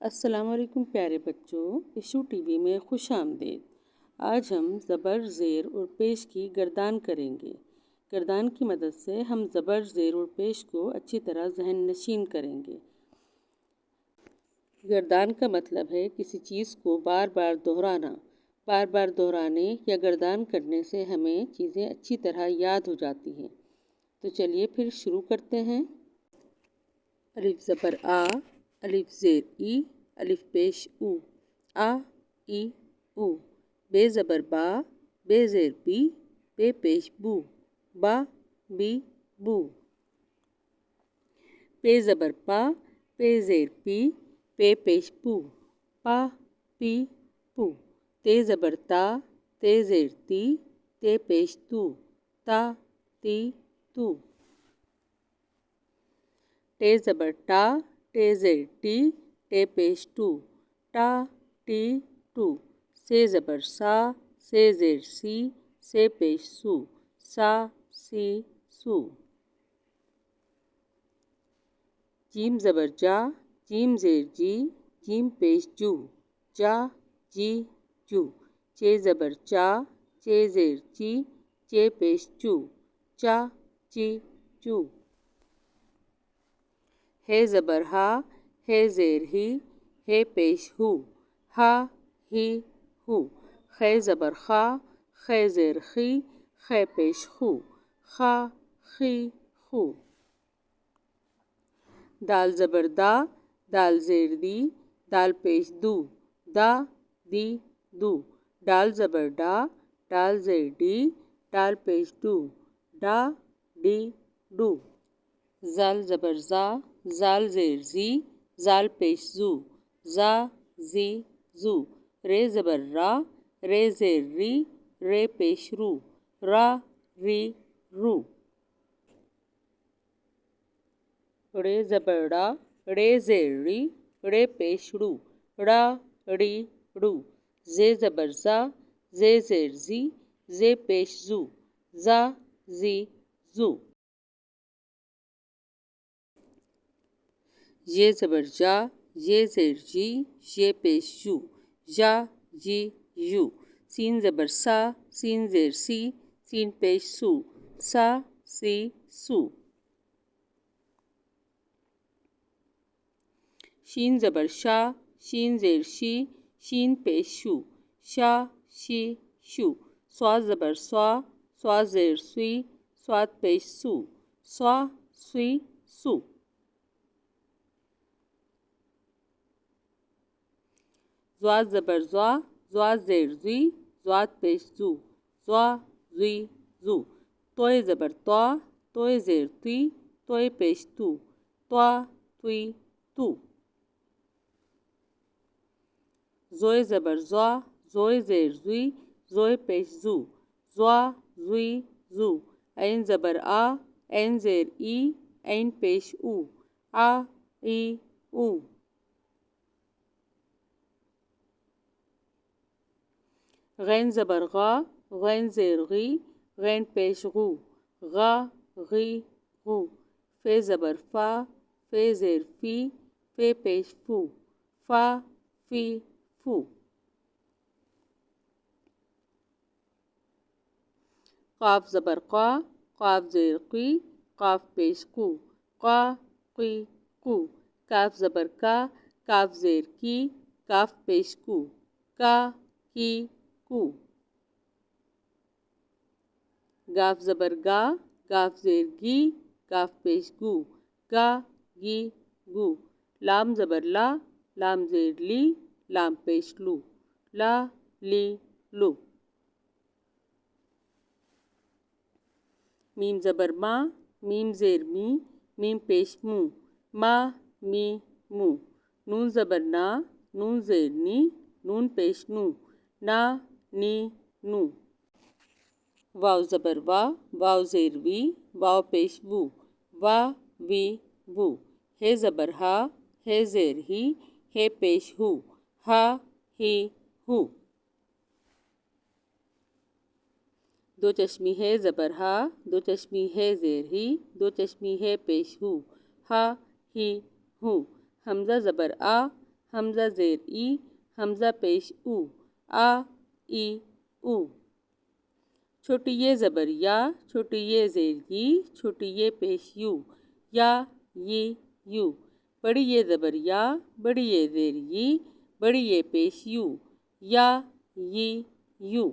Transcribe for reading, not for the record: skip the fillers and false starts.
السلام علیکم پیارے بچوں، ایشو ٹی وی میں خوش آمدید۔ آج ہم زبر، زیر اور پیش کی گردان کریں گے۔ گردان کی مدد سے ہم زبر، زیر اور پیش کو اچھی طرح ذہن نشین کریں گے۔ گردان کا مطلب ہے کسی چیز کو بار بار دہرانا۔ بار بار دہرانے یا گردان کرنے سے ہمیں چیزیں اچھی طرح یاد ہو جاتی ہیں۔ تو چلیے پھر شروع کرتے ہیں۔ الف زبر آ، الف زیر ای، الف پیش او، آ ای او۔ بے زبر با، بے زیر بی، بے پیش بو، با بی بو۔ پے زبر پا، پے زیر پی، پے پیش پو، پا پی پو۔ تے زبر تا، تے زیر تی، تے پیش تو، تا تی تو۔ ٹے زبر ٹا، ٹے زیر ٹی، ٹے پیش ٹو، ٹا ٹی ٹو۔ سے زبر سا، سے زیر سی، سے پیش سو، سا سی سو۔ جیم زبر جا، جیم زیر جی، جیم پیش جو، جا جی جو۔ چے زبر چا، چے زیر چی، چے پیش چو، چا چی چو۔ ہے زبر ہا، ہے زیر ہی، ہے پیش ہو، ہا ہی ہو۔ خے زبر خا، خے زیر خی، خے پیش خو، خا خی خو۔ دال زبر دا، دال زیر دی، دال پیش دو، دا دی دو۔ ڈال زبر ڈا، ڈال زیر ڈی، ڈال پیش ڈو، ڈا ڈی ڈو۔ زال زبر زا، زال زیر زی، زال پیش زو، زا زی زو۔ رے زبر را، رے زیر ری، رے پیش رو، را ری رو۔ ڑے زبر ڑا، ڑے زیر ڑی، ڑے پیش ڑو، ڑا ڑی ڑو۔ زے زبر زا، زے زیر زی، زے پیش زو، زا زی زو۔ یہ زبر جا، یہ زیر جی، یہ پیش یو، جا جی یو۔ سین زبر سا، سین زیر سی، سین پیش سو، سا سی سو۔ شین زبر شا، شین زیر شی، شین پیش شو، شا شی شو۔ صاد زبر سوا، صاد زیر سوی، صاد پیش سو، سوا سوی سو۔ ضاد زبر زوا، ضاد زیر زوی، ضاد پیش زو، زوا زوی زو۔ توئے زبر توا، توئے زیر توی، توئے پیش تو، توا توی تو۔ زوئے زبر زوا، زوئے زیر زوی، زوئے پیش زو، زوا زوئی زو۔ عین زبر آ، عین زیر ای، عین پیش او، آ ای او۔ غین زبر غا، غین زیر غی، غین پیش غو، غا غی غو۔ فے زبر فا، فے زیر فی، فے پیش فو، فا فی فو۔ قاف زبر قا، قاف زیر قی، قاف پیش قو، قا قی قو۔ کاف زبر کا، کاف زیر کی، کاف پیش کو، کا کی کو۔ گاف زبر گا، گاف زیر گی، گاف پیش گو، گا گی گو۔ لام زبر لا، لام زیر لی، لام پیش لو، لا لی لو۔ میم زبر ما، میم زیر می، میم پیش مو، ما می مو۔ نون زبر نا، نون زیر نی، نون پیش نو، نا نی نو۔ واو زبر وا، واو زیر وی، واو پیش وو، وا وی وو۔ ہے زبر ہا، ہے زیر ہی، ہے پیش ہو، ہا ہی ہو۔ دو چشمی ہے زبر ہا، دو چشمی ہے زیر ہی، دو چشمی ہے پیش ہو، ہا ہی ہو۔ حمزہ زبر آ، حمزہ زیر ای، حمزہ پیش او، آ ای او۔ چھوٹی یہ زبر یا، چھوٹی یہ زیر ی، چھوٹی یہ پیش یو، یا ی یو۔ بڑی یہ زبر یا، بڑی یہ زیر ی، بڑی یہ پیش یو، یا ی یو۔